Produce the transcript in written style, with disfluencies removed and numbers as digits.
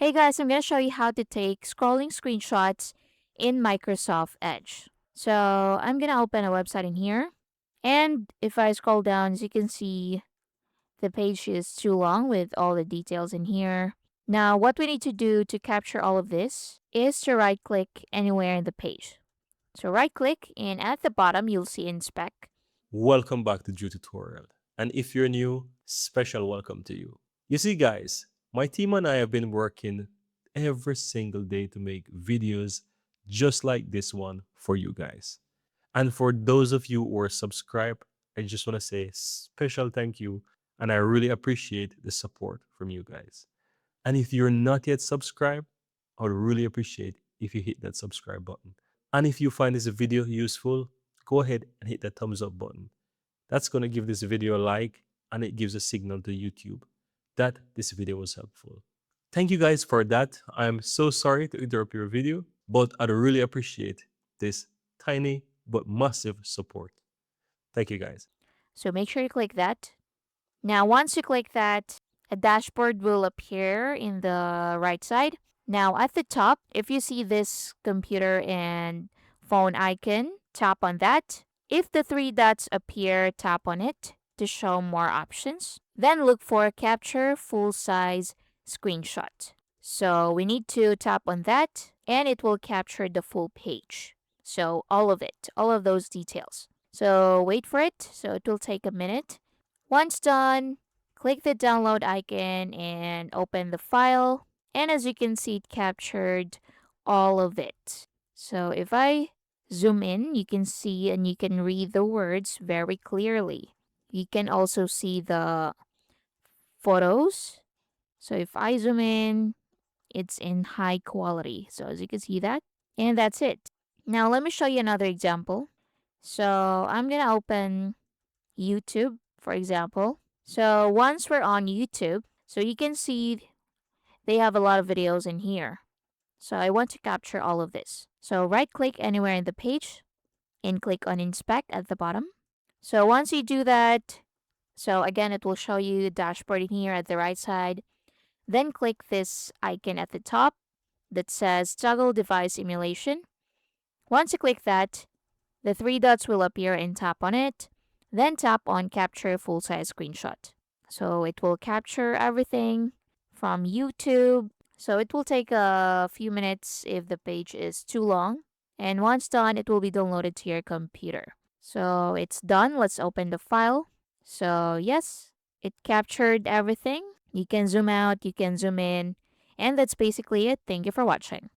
Hey guys, I'm going to show you how to take scrolling screenshots in Microsoft Edge. So I'm going to open a website in here. And if I scroll down, as you can see, the page is too long with all the details in here. Now, what we need to do to capture all of this is to right click anywhere in the page. So right click, and at the bottom, you'll see inspect. Welcome back to Drew Tutorial. And if you're new, special welcome to you. You see, guys, my team and I have been working every single day to make videos just like this one for you guys. And for those of you who are subscribed, I just want to say special thank you. And I really appreciate the support from you guys. And if you're not yet subscribed, I would really appreciate if you hit that subscribe button. And if you find this video useful, go ahead and hit that thumbs up button. That's going to give this video a like and it gives a signal to YouTube that this video was helpful. Thank you guys for that. I'm so sorry to interrupt your video, but I'd really appreciate this tiny but massive support. Thank you guys. So make sure you click that. Now, once you click that, a dashboard will appear in the right side. Now, at the top, if you see this computer and phone icon, tap on that. If the three dots appear, tap on it to show more options. Then look for capture full size screenshot. So we need to tap on that and it will capture the full page. So all of it, all of those details. So wait for it. So it will take a minute. Once done, click the download icon and open the file. And as you can see, it captured all of it. So if I zoom in, you can see and you can read the words very clearly. You can also see the photos. So if I zoom in, it's in high quality. So as you can see that, and that's it. Now let me show you another example. So I'm going to open YouTube, for example. So once we're on YouTube, so you can see they have a lot of videos in here. So I want to capture all of this. So right click anywhere in the page and click on inspect at the bottom. So once you do that, so again, it will show you the dashboard in here at the right side. Then click this icon at the top that says toggle device emulation. Once you click that, the three dots will appear and tap on it. Then tap on capture full size screenshot. So it will capture everything from YouTube. So it will take a few minutes if the page is too long. And once done, it will be downloaded to your computer. So it's done. Let's open the file. So yes, it captured everything. You can zoom out, you can zoom in. And that's basically it. Thank you for watching.